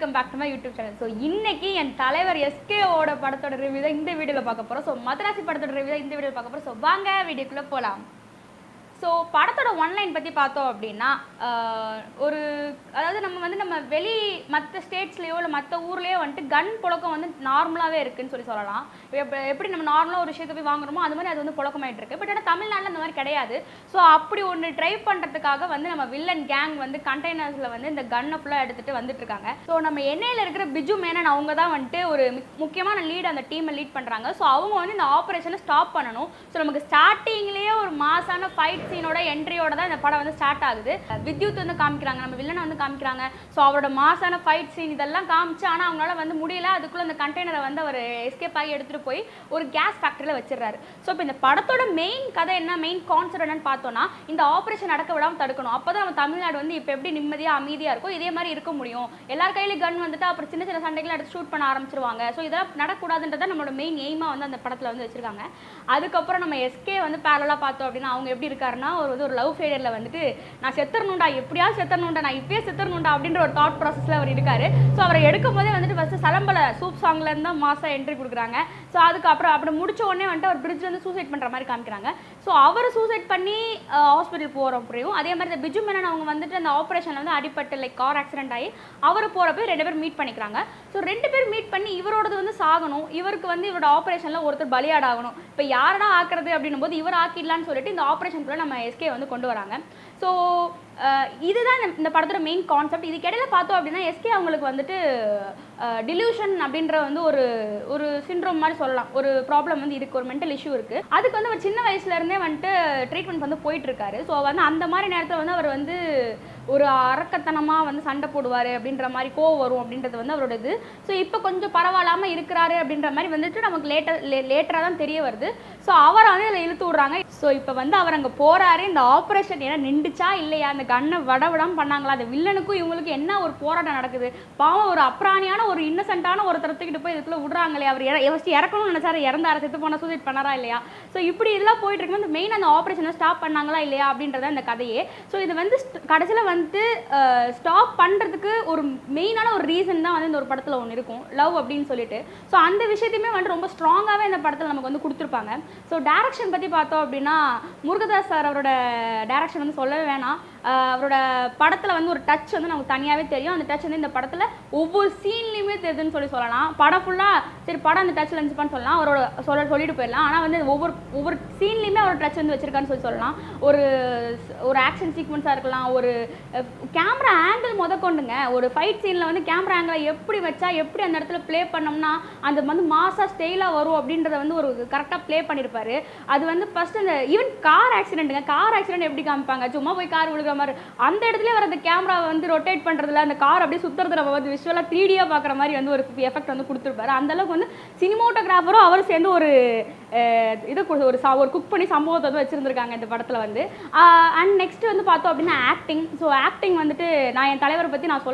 Welcome back to my YouTube channel. So இன்னைக்கு என் தலைவர் எஸ்கேவோட படத்தோட ரிவ்யூ தான் இந்த வீடியோவில் பார்க்க போகிறோம். ஸோ மதராசி படத்தோட ரிவ்யூ தான் இந்த வீடியோவில் பார்க்க போகிறோம். ஸோ வாங்க வீடியோக்குள்ளே போகலாம். ஸோ படத்தோட ஒன்லைன் பற்றி பார்த்தோம் அப்படின்னா அதாவது நம்ம வெளி மற்ற ஸ்டேட்ஸ்லேயோ இல்லை மற்ற ஊர்லேயோ வந்துட்டு கன் புழக்கம் வந்து நார்மலாகவே இருக்குன்னு சொல்லலாம். எப்படி நம்ம நார்மலாக ஒரு விஷயத்தை போய் வாங்குறோமோ அது மாதிரி அது வந்து புழக்கமாயிட்டு இருக்கு. பட் ஆனால் தமிழ்நாட்டில் அந்த மாதிரி கிடையாது. ஸோ அப்படி ஒன்று ட்ரை பண்ணுறதுக்காக வந்து நம்ம வில்லன் கேங் வந்து கண்டெய்னர்ஸில் வந்து இந்த கன்னை ஃபுல்லாக எடுத்துகிட்டு வந்துட்டு இருக்காங்க. ஸோ நம்ம எண்ணெயில் இருக்கிற பிஜு மேனன் அவங்க தான் வந்துட்டு ஒரு முக்கியமான லீட் அந்த டீமை லீட் பண்ணுறாங்க. ஸோ அவங்க வந்து இந்த ஆப்ரேஷனை ஸ்டாப் பண்ணணும். ஸோ நமக்கு ஸ்டார்டிங்லேயே ஒரு மாசான ஃபைட் சீனோட என்ட்ரியோட தான் இந்த படம் வந்து ஸ்டார்ட் ஆகுது. வித்யுத் வந்து காமிக்கிறாங்க, நம்ம வில்லனை வந்து காமிக்கிறாங்க. ஸோ அவரோட மாசான ஃபைட் சீன் இதெல்லாம் காமிச்சு ஆனால் அவங்களால வந்து முடியல. அதுக்குள்ளே அந்த கண்டெய்னரை வந்து அவர் எஸ்கேப் ஆகி எடுத்துகிட்டு போய் ஒரு கேஸ் ஃபேக்டரியில் வச்சிடறாரு. ஸோ இப்போ இந்த படத்தோட மெயின் கதை என்ன, மெயின் கான்செப்ட் என்னன்னு பார்த்தோன்னா இந்த ஆப்ரேஷன் நடக்க விடாமல் தடுக்கணும். அப்போ தான் நம்ம தமிழ்நாடு வந்து இப்போ எப்படி நிம்மதியாக அமைதியாக இருக்கும் இதே மாதிரி இருக்க முடியும். எல்லார் கையிலும் கன் வந்துட்டு அப்புறம் சின்ன சின்ன சண்டைகளை எடுத்து ஷூட் பண்ண ஆரம்பிச்சிருவாங்க. ஸோ இதெல்லாம் நடக்கூடாதுன்றதை நம்மளோட மெயின் எய்மாக வந்து அந்த படத்தில் வந்து வச்சிருக்காங்க. அதுக்கப்புறம் நம்ம எஸ்கே வந்து பேரலாக பார்த்தோம் அப்படின்னா அவங்க எப்படி இருக்காருன்னா ஒரு லவ் ஃபெயிலியரில் வந்துட்டு நான் செத்துறணுண்டா, எப்படியாவது செத்துறணுண்டா, நான் இப்பயே செத்துறணுண்டா அப்படின்ற ஒரு தாட் ப்ராசஸில் அவர் இருக்காரு. ஸோ அவரை எடுக்கும் போதே வந்துட்டு ஃபஸ்ட்டு சலம்பல சூப் சாங்லேருந்து தான் மாசா என்ட்ரி கொடுக்குறாங்க. ஸோ அதுக்கப்புறம் அப்படி முடிச்ச உடனே வந்துட்டு அவர் பிரிட்ஜ் வந்து சூசைட் பண்ணுற மாதிரி காமிக்கிறாங்க. ஸோ அவர் சூசைட் பண்ணி ஹாஸ்பிட்டல் போகிறப்பையும் அதே மாதிரி இந்த பிஜு மேனன் அவங்க வந்துட்டு அந்த ஆப்ரேஷனில் வந்து அடிப்பட்டு லைக் கார் ஆக்சிடென்ட் ஆகி அவர் போகிறப்ப 2 பேர் மீட் பண்ணிக்கிறாங்க. ஸோ 2 பேர் மீட் பண்ணி இவரோடது வந்து சாகணும், இவருக்கு வந்து இவரோட ஆப்ரேஷனில் ஒருத்தர் பலியாடாகணும். இப்போ யாரடா ஆக்குறது அப்படின்னும் போது இவர் ஆக்கிடலான்னு சொல்லிட்டு இந்த ஆப்ரேஷனுக்குள்ள நம்ம எஸ்கே வந்து கொண்டு வராங்க. ஸோ இதுதான் இந்த படத்தோட மெயின் கான்செப்ட். இதுக்கிடையில பார்த்தோம் அப்படின்னா எஸ்கே அவங்களுக்கு வந்துட்டு டிலூஷன் அப்படின்ற வந்து ஒரு சிண்ட்ரோம் மாதிரி சொல்லலாம், ஒரு ப்ராப்ளம் வந்து இருக்குது, ஒரு மென்டல் இஷ்யூ இருக்குது. அதுக்கு வந்து அவர் சின்ன வயசுலேருந்தே வந்துட்டு ட்ரீட்மெண்ட் வந்து போயிட்டுருக்காரு. ஸோ வந்து அந்த மாதிரி நேரத்தில் வந்து அவர் வந்து ஒரு அரக்கத்தனமாக வந்து சண்டை போடுவார் அப்படின்ற மாதிரி கோவம் வரும் அப்படின்றது வந்து அவரோட இது. ஸோ இப்போ கொஞ்சம் பரவாயில்லாமல் இருக்கிறாரு அப்படின்ற மாதிரி வந்துட்டு நமக்கு லேட்டராக தான் தெரிய வருது. ஸோ அவரை வந்து இதில் இழுத்து விட்றாங்க. ஸோ இப்போ வந்து அவர் அங்கே போகிறாரு, இந்த ஆப்ரேஷன் ஏன்னா நின்றுச்சா இல்லையா, அந்த கண்ணை விடாமல் பண்ணாங்களா, அந்த வில்லனுக்கும் இவங்களுக்கு என்ன ஒரு போராட்டம் நடக்குது, பாவம் ஒரு அப்ராணியான ஒரு இன்னசென்ட்டான ஒரு தரத்துக்கிட்டு போய் இதுக்குள்ளே விட்றாங்களே, அவர் இறக்கணும்னு நினச்சாரு, இறந்தாரு, செத்து போனால் சூசைட் பண்ணாரா இல்லையா. ஸோ இப்படி இதெல்லாம் போயிட்டு இருக்கும்போது மெயின் அந்த ஆப்ரேஷனை ஸ்டாப் பண்ணாங்களா இல்லையா அப்படின்றத இந்த கதையே. ஸோ இது வந்து கடைசியில் வந்து ஸ்டாப் பண்ணுறதுக்கு ஒரு மெயினான ஒரு ரீசன் தான் வந்து இந்த ஒரு படத்தில் ஒன்று இருக்கும், லவ் அப்படின்னு சொல்லிட்டு. ஸோ அந்த விஷயத்தையுமே வந்து ரொம்ப ஸ்ட்ராங்காகவே இந்த படத்தில் நமக்கு வந்து கொடுத்துருப்பாங்க. ஸோ டேரக்ஷன் பற்றி பார்த்தோம் அப்படின்னா முருகதாஸ் சார் அவரோட டேரக்ஷன் வந்து சொல்லவே வேணாம். அவரோட படத்தில் வந்து ஒரு டச் வந்து நமக்கு தனியாகவே தெரியும். அந்த டச் வந்து இந்த படத்தில் ஒவ்வொரு சீன்லேயுமே தெரியுதுன்னு சொல்லலாம். படம் ஃபுல்லாக சரி படம் அந்த டச்சில் இருந்துச்சுப்பான்னு சொல்லலாம், அவரோட சொல்லிட்டு போயிடலாம். ஆனால் வந்து ஒவ்வொரு சீன்லேயுமே அவரோட டச் வந்து வச்சுருக்கான்னு சொல்லலாம். ஒரு ஆக்ஷன் சீக்வன்ஸாக இருக்கலாம், ஒரு கேமரா ஆங்கிள் முதற்கொண்டுங்க, ஒரு ஃபைட் சீனில் வந்து கேமரா ஆங்கிளை எப்படி வச்சா எப்படி அந்த இடத்துல ப்ளே பண்ணோம்னா அந்த வந்து மாசாக ஸ்டைலாக வரும் அப்படின்றத வந்து ஒரு கரெக்டாக ப்ளே பண்ணியிருப்பாரு. அது வந்து ஃபஸ்ட் அந்த ஈவன் கார் ஆக்சிடென்ட் எப்படி காமிப்பாங்க, சும்மா போய் கார் விழுகிற மாதிரி அந்த இடத்துல வர அந்த கேமரா வந்து ரொட்டேட் பண்ணுறதுல அந்த கார் அப்படியே சுற்றுறது நம்ம வந்து விஷுவலாக 3Dயாக பார்க்குற மாதிரி வந்து ஒரு எஃபெக்ட் வந்து கொடுத்துருப்பாரு. அந்தளவுக்கு வந்து சினிமோட்டோகிராஃபரும் அவர் சேர்ந்து ஒரு குக் பண்ணி சம்பவத்தை வந்து வச்சுருந்துருக்காங்க இந்த படத்தில் வந்து. அண்ட் நெக்ஸ்ட் வந்து பார்த்தோம் அப்படின்னா ஆக்டிங். ஸோ ஆக்டிங் வந்துட்டு நான் என் தலைவரை பற்றி நான்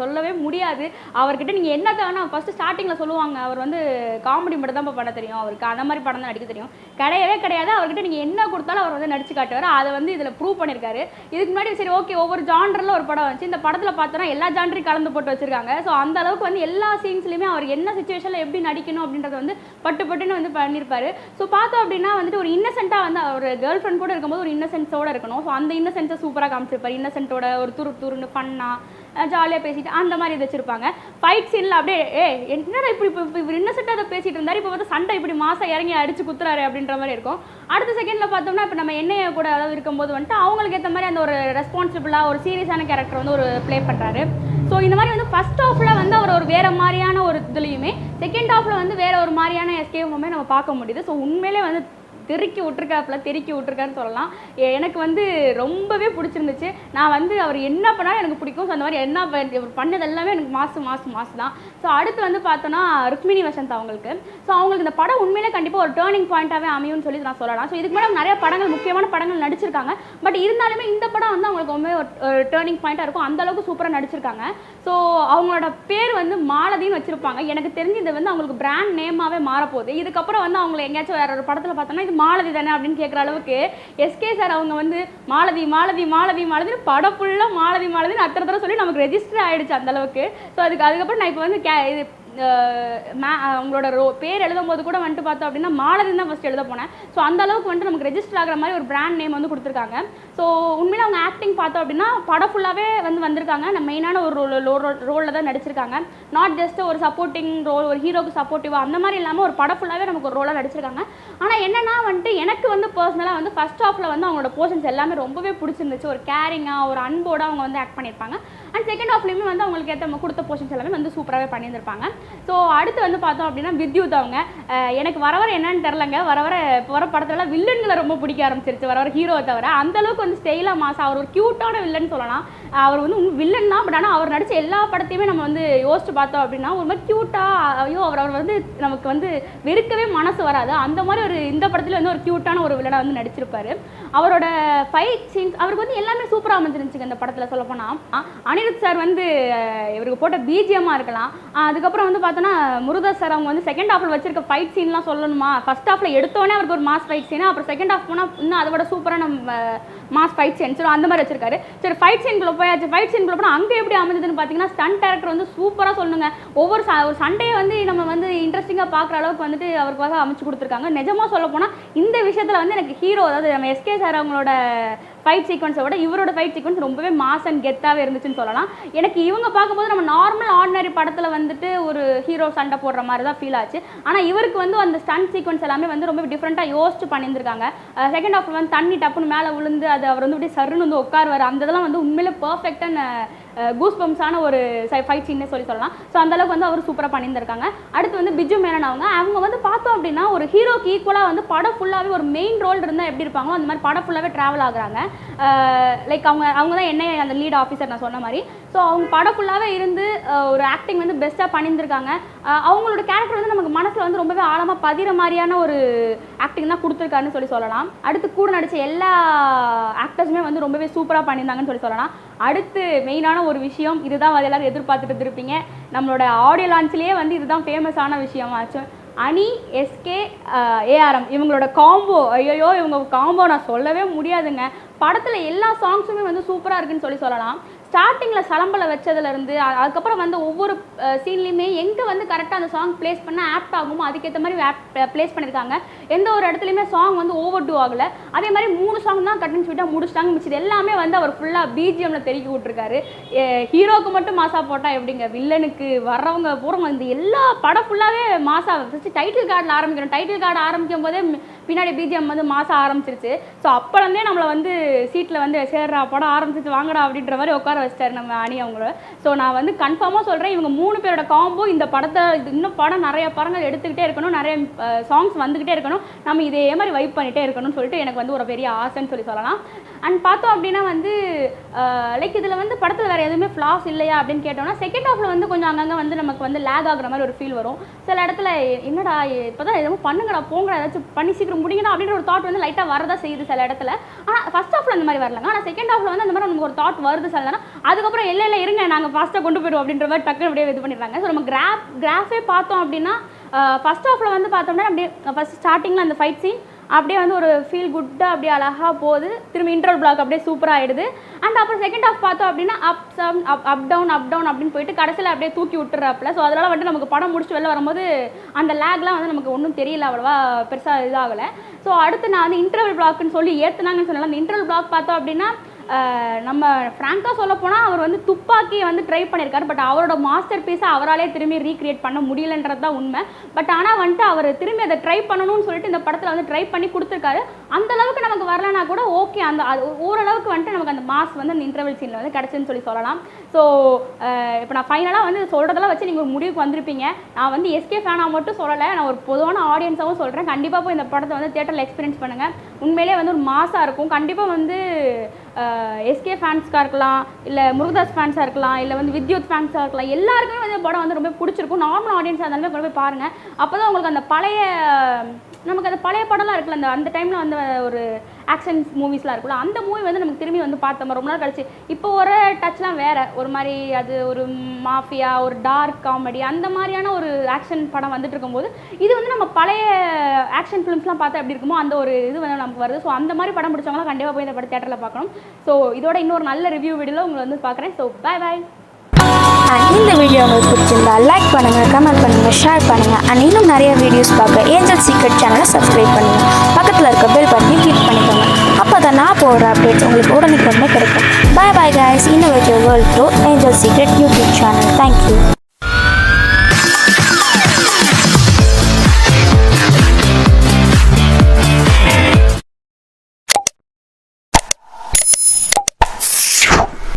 சொல்லவே முடியாது. அவர்கிட்ட நீங்கள் என்ன தேவைன்னா ஃபஸ்ட்டு ஸ்டார்டிங்கில் சொல்லுவாங்க அவர் வந்து காமெடி மட்டும் தான் பண்ண தெரியும், அவருக்கு அந்த மாதிரி படம் தான் நடிக்க தெரியும். கிடையாது. அவர்கிட்ட நீங்கள் என்ன கொடுத்தாலும் அவர் வந்து நடிச்சு காட்டுவார். அதை வந்து இதில் ப்ரூவ் பண்ணியிருக்காரு. இதுக்கு முன்னாடி சரி ஓகே ஒவ்வொரு ஜான்ரில் ஒரு படம் வந்துச்சு, இந்த படத்தில் பார்த்தோன்னா எல்லா ஜான்ரையும் கலந்து போட்டு வச்சுருக்காங்க. ஸோ அந்த அளவுக்கு வந்து எல்லா சீன்ஸ்லையுமே அவர் என்ன சுச்சுவேஷனில் எப்படி நடிக்கணும் அப்படின்றத வந்து பட்டுன்னு வந்து பண்ணியிருப்பாரு. ஸோ பார்த்தோம் அப்படின்னா வந்துட்டு ஒரு இன்னசென்ட்டாக வந்து அவர் கேர்ள் ஃப்ரெண்ட் கூட இருக்கும்போது ஒரு இன்னசென்ஸோடு இருக்கணும். ஸோ அந்த இன்னசென்ஸை சூப்பராக காமிச்சிருப்பார். இன்னசென்ட்டோட ஒரு துருன்னு ஃபன்னாக ஜாலியாக பேசிட்டு அந்த மாதிரி வச்சுருப்பாங்க. ஃபைட் சீனில் அப்படியே என்னடா இப்படி இன்னசென்ட்டாக அதை பேசிகிட்டு இருந்தார், இப்போ வந்து சண்டை இப்படி மாதம் இறங்கி அடிச்சு குத்துறாரு அப்படின்ற மாதிரி இருக்கும். அடுத்த செகண்டில் பார்த்தோம்னா இப்போ நம்ம என்னைய கூட அதாவது இருக்கும்போது வந்துட்டு அவங்களுக்கு ஏற்ற மாதிரி அந்த ஒரு ரெஸ்பான்சிபிளாக ஒரு சீரியஸான கேரக்டர் வந்து ஒரு ப்ளே பண்ணுறாரு. ஸோ இந்த மாதிரி வந்து ஃபஸ்ட் ஹாஃபில் வந்து அவர் ஒரு வேறு மாதிரியான ஒரு இதுலேயுமே செகண்ட் ஹாஃபில் வந்து வேறு ஒரு மாதிரியான எஸ்கேவுமே நம்ம பார்க்க முடியுது. ஸோ உண்மையிலே வந்து தெருக்கி விட்டுருக்காருன்னு சொல்லலாம். எனக்கு வந்து ரொம்பவே பிடிச்சிருந்துச்சு. நான் வந்து அவர் என்ன பண்ணாலும் எனக்கு பிடிக்கும். ஸோ அந்த மாதிரி என்ன இவர் பண்ணது எல்லாமே எனக்கு மாசு தான். ஸோ அடுத்து வந்து பார்த்தோன்னா ருக்மிணி வசந்த் அவங்களுக்கு. ஸோ அவங்களுக்கு இந்த படம் உண்மையிலே கண்டிப்பாக ஒரு டேர்னிங் பாயிண்ட்டாகவே அமையும்னு சொல்லி நான் சொல்லலாம். ஸோ இதுக்கு மேலே நிறைய முக்கியமான படங்கள் நடிச்சிருக்காங்க. பட் இருந்தாலுமே இந்த படம் வந்து அவங்களுக்கு ரொம்ப ஒரு டேர்னிங் பாயிண்ட்டாக இருக்கும். அந்தளவுக்கு சூப்பராக நடிச்சிருக்காங்க. ஸோ அவங்களோட பேர் வந்து மாலதின்னு வச்சுருப்பாங்க. எனக்கு தெரிஞ்சு இது வந்து அவங்களுக்கு பிராண்ட் நேமாகவே மாறப்போகுது. இதுக்கப்புறம் வந்து அவங்களை எங்கேயாச்சும் வேற ஒரு படத்தில் பார்த்தோன்னா இது மாலதி தானே அப்படின்னு கேட்குற அளவுக்கு எஸ்கே சார் அவங்க வந்து மாலதி மாலதி மாலதி மாலதி படம் ஃபுல்லாக மாலதி மாலதின்னு அத்தனை தடவை சொல்லி நமக்கு ரெஜிஸ்டர் ஆகிடுச்சு அந்தளவுக்கு. ஸோ அதுக்கப்புறம் நான் இப்போ வந்து இது அவங்களோட பேர் எழுதும் போது கூட வந்துட்டு பார்த்தோம் அப்படின்னா மாலதி தான் ஃபஸ்ட் எழுத போனேன். ஸோ அந்த அளவுக்கு வந்துட்டு நமக்கு ரெஜிஸ்டர் ஆகிற மாதிரி ஒரு பிராண்ட் நேம் வந்து கொடுத்துருக்காங்க. ஸோ உண்மையில அவங்க ஆக்டிங் பார்த்தோம் அப்படின்னா படம் ஃபுல்லாகவே வந்திருக்காங்க. நம்ம மெயினான ஒரு ரோலில் தான் நடிச்சிருக்காங்க. நாட் ஜஸ்ட் ஒரு சப்போர்ட்டிங் ரோல், ஒரு ஹீரோக்கு சப்போர்ட்டிவாக அந்த மாதிரி இல்லாமல் ஒரு படம் ஃபுல்லாகவே நமக்கு ஒரு ரோலாக நடிச்சிருக்காங்க. ஆனால் என்னன்னா வந்துட்டு எனக்கு வந்து பர்சனலாக வந்து ஃபர்ஸ்ட் ஹாஃபில் வந்து அவங்களோட போர்ஷன்ஸ் எல்லாமே ரொம்பவே பிடிச்சிருந்துச்சு. ஒரு கேரிங்காக ஒரு அன்போடு அவங்க வந்து ஆக்ட் பண்ணியிருப்பாங்க. அண்ட் செகண்ட் ஹாஃப்லேயுமே வந்து அவங்களுக்கு ஏற்ற கொடுத்த போர்ஷன்ஸ் எல்லாமே வந்து சூப்பராகவே பண்ணியிருந்திருப்பாங்க. ஸோ அடுத்து வந்து பார்த்தோம் அப்படின்னா வித்யுத் அவங்க எனக்கு வர என்னன்னு தெரிலங்க, வர படத்துலலாம் வில்லன்களை ரொம்ப பிடிக்க ஆரம்பிச்சிருச்சு வர ஹீரோவை தவிர. அந்தளவுக்கு வந்து ஸ்டைலாக மாசா அவர் ஒரு க்யூட்டான வில்லன் சொல்லலாம். அவர் வந்து வில்லன் தான், பட் ஆனால் அவர் நடித்த எல்லா படத்தையுமே நம்ம வந்து யோசிச்சு பார்த்தோம் அப்படின்னா ஒரு மாதிரி க்யூட்டாக ஐயோ அவர் வந்து நமக்கு வந்து வெறுக்கவே மனசு வராது. அந்த மாதிரி ஒரு இந்த படத்தில் வந்து ஒரு க்யூட்டான ஒரு வில்லனை வந்து நடிச்சிருப்பாரு. அவரோட ஃபைட் சீன்ஸ் அவருக்கு வந்து எல்லாமே சூப்பராக அமைஞ்சிருந்துச்சுங்க இந்த படத்தில் சொல்லப்போனால். அனிருத் சார் வந்து இவருக்கு போட்ட பிஜிஎம்மாக இருக்கலாம். அதுக்கப்புறம் வந்து பார்த்தோன்னா முருகதாஸ் சார் அவங்க வந்து செகண்ட் ஹாஃபில் வச்சிருக்க ஃபைட் சீன்லாம் சொல்லணுமா, ஃபர்ஸ்ட் ஹாஃபில் எடுத்தோடனே அவருக்கு ஒரு மாஸ் ஃபைட் சீன், அப்புறம் செகண்ட் ஹாஃப் போனால் இன்னும் அதை விட சூப்பரான மாஸ் ஃபைட் சீன்ஸ் அந்த மாதிரி வச்சிருக்காரு. சரி ஃபைட் சீன்குள்ளே போயாச்சு. ஃபைட் சீன்குள்ளே போனால் அங்கே எப்படி அமைஞ்சதுன்னு பார்த்தீங்கன்னா ஸ்டண்ட் டேரக்டர் வந்து சூப்பராக சொல்லணுங்க. ஒரு சண்டையை வந்து நம்ம வந்து இன்ட்ரெஸ்டிங்காக பார்க்குற அளவுக்கு வந்துட்டு அவருக்காக அமைச்சு கொடுத்துருக்காங்க. நிஜமாக சொல்ல போனால் இந்த விஷயத்தில் வந்து எனக்கு ஹீரோ, அதாவது நம்ம எஸ்கே சார் அவங்களோட ஃபைட் சீக்வன்ஸை விட இவரோட ஃபைட் சீக்வன்ஸ் ரொம்பவே மாஸ் அண்ட் கெத்தாகவே இருந்துச்சுன்னு சொல்லலாம். எனக்கு இவங்க பார்க்கும்போது நம்ம நார்மல் ஆர்டினரி படத்தில் வந்துட்டு ஒரு ஹீரோ சண்டை போடுற மாதிரி தான் ஃபீல் ஆச்சு. ஆனால் இவருக்கு வந்து அந்த ஸ்டண்ட் சீக்வன்ஸ் எல்லாமே வந்து ரொம்ப டிஃப்ரெண்ட்டாக யோசிச்சு பண்ணியிருந்திருக்காங்க. செகண்ட் ஹாஃப் வந்து தண்ணி டப்புன்னு மேலே விழுந்து அது அவர் வந்து அப்படியே சருன்னு வந்து உட்காருவார். அந்த இதெல்லாம் வந்து உண்மையிலே பர்ஃபெக்டான கூஸ் பம்ப்ஸான ஒரு ஃபைட் சீன்னே சொல்லலாம். ஸோ அந்தளவுக்கு வந்து அவர் சூப்பராக பண்ணியிருந்திருக்காங்க. அடுத்து வந்து பிஜு மேனன் அவங்க வந்து பார்த்தோம் அப்படின்னா ஒரு ஹீரோக்கு ஈக்குவலாக வந்து படம் ஃபுல்லாகவே ஒரு மெயின் ரோல் இருந்தால் எப்படி இருப்பாங்களோ அந்த மாதிரி படம் ஃபுல்லாகவே ட்ராவல் ஆகுறாங்க. லைக் அவங்க தான் என்ன அந்த லீட் ஆஃபீஸர் நான் சொன்ன மாதிரி. ஸோ அவங்க படம் ஃபுல்லாகவே இருந்து ஒரு ஆக்டிங் வந்து பெஸ்ட்டாக பண்ணியிருந்திருக்காங்க. அவங்களோட கேரக்டர் வந்து நமக்கு மனசில் வந்து ரொம்பவே ஆழமாக பதிகிற மாதிரியான ஒரு ஆக்டிங் தான் கொடுத்துருக்காருன்னு சொல்லலாம். அடுத்து கூட நடித்த எல்லா ஆக்டர்ஸுமே வந்து ரொம்பவே சூப்பராக பண்ணியிருந்தாங்கன்னு சொல்லலாம். அடுத்து மெயினான ஒரு விஷயம், இதுதான் எல்லாரும் எதிர்பார்த்துட்டு இருப்பீங்க, நம்மளோட ஆடியோ லான்ச்லேயே வந்து இதுதான் ஃபேமஸான விஷயமாச்சு. அனி எஸ்கே ஏஆர்எம் இவங்களோட காம்போ. ஐயோ இவங்க காம்போ நான் சொல்லவே முடியாதுங்க. படத்தில் எல்லா சாங்ஸுமே வந்து சூப்பராக இருக்குன்னு சொல்லலாம். ஸ்டார்டிங்கில் சலம்பலை வச்சதுலேருந்து அதுக்கப்புறம் வந்து ஒவ்வொரு சீன்லேயுமே எங்கே வந்து கரெக்டாக அந்த சாங் ப்ளேஸ் பண்ணால் ஆப்ட் ஆகுமோ அதுக்கேற்ற மாதிரி ப்ளேஸ் பண்ணியிருக்காங்க. எந்த ஒரு இடத்துலையுமே சாங் வந்து ஓவர் டூ ஆகலை. அதே மாதிரி 3 சாங் தான் கட்டின்னு ஸ்வீட்டாக முடிச்சிட்டாங்க. மிச்சது எல்லாமே வந்து அவர் ஃபுல்லாக பிஜிஎம்மில் தெருக்கி விட்டுருக்காரு. ஹீரோக்கு மட்டும் மாசா போட்டால் எப்படிங்க, வில்லனுக்கு வர்றவங்க போகிறவங்க இந்த எல்லா படம் ஃபுல்லாகவே மாசா. ஃபஸ்ட்டு டைட்டில் கார்டில் ஆரம்பிக்கிறோம். டைட்டில் கார்டு ஆரம்பிக்கும் போதே பின்னாடி பிஜிஎம் வந்து மாசா ஆரம்பிச்சிருச்சு. ஸோ அப்போலேருந்தே நம்மளை வந்து சீட்டில் வந்து சேர்றா படம் ஆரம்பிச்சிட்டு வாங்கடா அப்படின்ற மாதிரி உட்கார வச்சிட்டாரு நம்ம அணி அவங்கள. ஸோ நான் வந்து கன்ஃபார்மாக சொல்கிறேன், இவங்க 3 பேரோட காம்போ இந்த படத்தை இன்னும் படம் நிறைய படங்கள் எடுத்துக்கிட்டே இருக்கணும், நிறைய சாங்ஸ் வந்துக்கிட்டே இருக்கணும், நம்ம இதே மாதிரி வைப் பண்ணிகிட்டே இருக்கணும்னு சொல்லிட்டு எனக்கு வந்து ஒரு பெரிய ஆசைன்னு சொல்லலாம். அண்ட் பார்த்தோம் அப்படின்னா வந்து லைக் இதில் வந்து படத்தில் வேறு எதுவுமே ஃப்ளாஸ் இல்லையா அப்படின்னு கேட்டோம்னா செகண்ட் ஹாஃபில் வந்து கொஞ்சம் அங்கங்கே வந்து நமக்கு வந்து லேக் ஆகுற மாதிரி ஒரு ஃபீல் வரும். சில இடத்துல என்னடா இப்போ தான் எதுவும் பண்ணுங்கடா போங்கடா ஏதாச்சும் பண்ணி சீக்கிரம் முடிங்கடா அப்படின்ற ஒரு தாட் வந்து லைட்டாக வரதான் செய்யுது சில இடத்துல. ஆனால் ஃபர்ஸ்ட் ஹாஃபில் அந்த மாதிரி வரலங்க. ஆனால் செகண்ட் ஹாஃபில் வந்து அந்த மாதிரி நமக்கு ஒரு தாட் வருது சில நேரம். அதுக்கப்புறம் இல்லை இருங்க நாங்கள் ஃபாஸ்ட்டாக கொண்டு போயிடுவோம் அப்படின்ற மாதிரி டக்குனு அப்படியே இது பண்ணிடுறாங்க. ஸோ நம்ம கிராஃபே பார்த்தோம் அப்படின்னா ஃபர்ஸ்ட் ஹாஃபில் வந்து பார்த்தோம்னா அப்படியே ஃபஸ்ட் ஸ்டார்டிங்கில் அந்த ஃபைட் சீன் அப்படியே வந்து ஒரு ஃபீல் குட்டாக அப்படியே அழகாக போகுது. திரும்பி இன்டர்வல் பிளாக் அப்படியே சூப்பராக ஆகிடுது. அண்ட் அப்புறம் செகண்ட் ஹாஃப் பார்த்தோம் அப்படின்னா அப் டவுன் அப்படின்னு போயிட்டு கடைசியில் அப்படியே தூக்கி விட்டுறாப்புல. ஸோ அதனால் வந்துட்டு நமக்கு படம் முடிச்சுட்டு வெளில வரும்போது அந்த லேக்லாம் வந்து நமக்கு ஒன்றும் தெரியல, அவ்வளோவா பெருசாக இதாகலை. ஸோ அடுத்து நான் வந்து இன்டர்வல் பிளாக்னு சொல்லி ஏற்றுனாங்கன்னு சொல்லலாம். அந்த இன்டர்வல் பிளாக் பார்த்தோம் அப்படின்னா நம்ம ஃப்ராங்காக சொல்ல போனால் அவர் வந்து துப்பாக்கியை வந்து ட்ரை பண்ணியிருக்காரு. பட் அவரோட மாஸ்டர் பீஸை அவராலே திரும்பி ரீக்ரியேட் பண்ண முடியலன்றது தான் உண்மை. பட் ஆனால் வந்துட்டு அவர் திரும்பி அதை ட்ரை பண்ணணும்னு சொல்லிட்டு இந்த படத்தில் வந்து ட்ரை பண்ணி கொடுத்துருக்காரு. அந்தளவுக்கு நமக்கு வரலனா கூட ஓகே, அந்த ஓரளவுக்கு வந்துட்டு நமக்கு அந்த மாஸ் வந்து அந்த இன்டர்வல் சீனில் வந்து கிடச்சுன்னு சொல்லலாம். ஸோ இப்போ நான் ஃபைனலாக வந்து சொல்கிறதெல்லாம் வச்சு நீங்கள் ஒரு முடிவுக்கு வந்திருப்பீங்க. நான் வந்து எஸ்கே ஃபேனாக மட்டும் சொல்லலை, நான் ஒரு பொதுவான ஆடியன்ஸாகவும் சொல்கிறேன். கண்டிப்பாக போய் இந்த படத்தை வந்து தியேட்டரில் எக்ஸ்பீரியன்ஸ் பண்ணுங்கள். உண்மையிலே வந்து ஒரு மாஸாக இருக்கும். கண்டிப்பாக வந்து எஸ்கே ஃபேன்ஸ்க்காக இருக்கலாம், இல்லை முருகதாஸ் ஃபேன்ஸாக இருக்கலாம், இல்லை வந்து வித்யுத் ஃபேன்ஸாக இருக்கலாம், எல்லாருக்குமே வந்து படம் வந்து ரொம்ப பிடிச்சிருக்கும். நார்மல் ஆடியன்ஸாக இருந்தாலுமே கொண்டு போய் பாருங்கள். அப்போ தான் உங்களுக்கு அந்த பழைய நமக்கு அந்த பழைய படம்லாம் இருக்குல்ல, அந்த டைமில் வந்து ஒரு ஆக்ஷன் மூவிஸ்லாம் இருக்குல்ல, அந்த மூவி வந்து நமக்கு திரும்பி வந்து பார்த்தோம் ரொம்ப நாள் கழிச்சு. இப்போ ஒரு டச்லாம் வேறு ஒரு மாதிரி, அது ஒரு மாஃபியா, ஒரு டார்க் காமெடி அந்த மாதிரியான ஒரு ஆக்ஷன் படம் வந்துட்டு இருக்கும்போது, இது வந்து நம்ம பழைய ஆக்ஷன் ஃபிலிம்ஸ்லாம் பார்த்தா எப்படி இருக்குமோ அந்த ஒரு இது வந்து நமக்கு வருது. ஸோ அந்த மாதிரி படம் பிடிச்சவங்களாம் கண்டிப்பாக போய் இந்த படம் தேட்டரில் பார்க்கணும். ஸோ இதோட இன்னொரு நல்ல ரிவ்யூ வீடியோவில் உங்களை வந்து பார்க்குறேன். So bye. இந்த வீடியோ உங்களுக்கு பிடிச்சிருந்தா லைக் பண்ணுங்கள், கமெண்ட் பண்ணுங்கள், ஷேர் பண்ணுங்கள். அண்ட் இன்னும் நிறைய வீடியோஸ் பார்க்க ஏஞ்சல் சீக்ரெட் சேனலை சப்ஸ்கிரைப் பண்ணுங்கள். பக்கத்தில் இருக்க பெல் பட்டனை கிளிக் பண்ணிக்கோங்க. அப்போ தான் நான் போடுற அப்டேட்ஸ் உங்களுக்கு உடனே கிடைக்கும். Bye guys. Innovative world through angel secret YouTube channel. Thank you.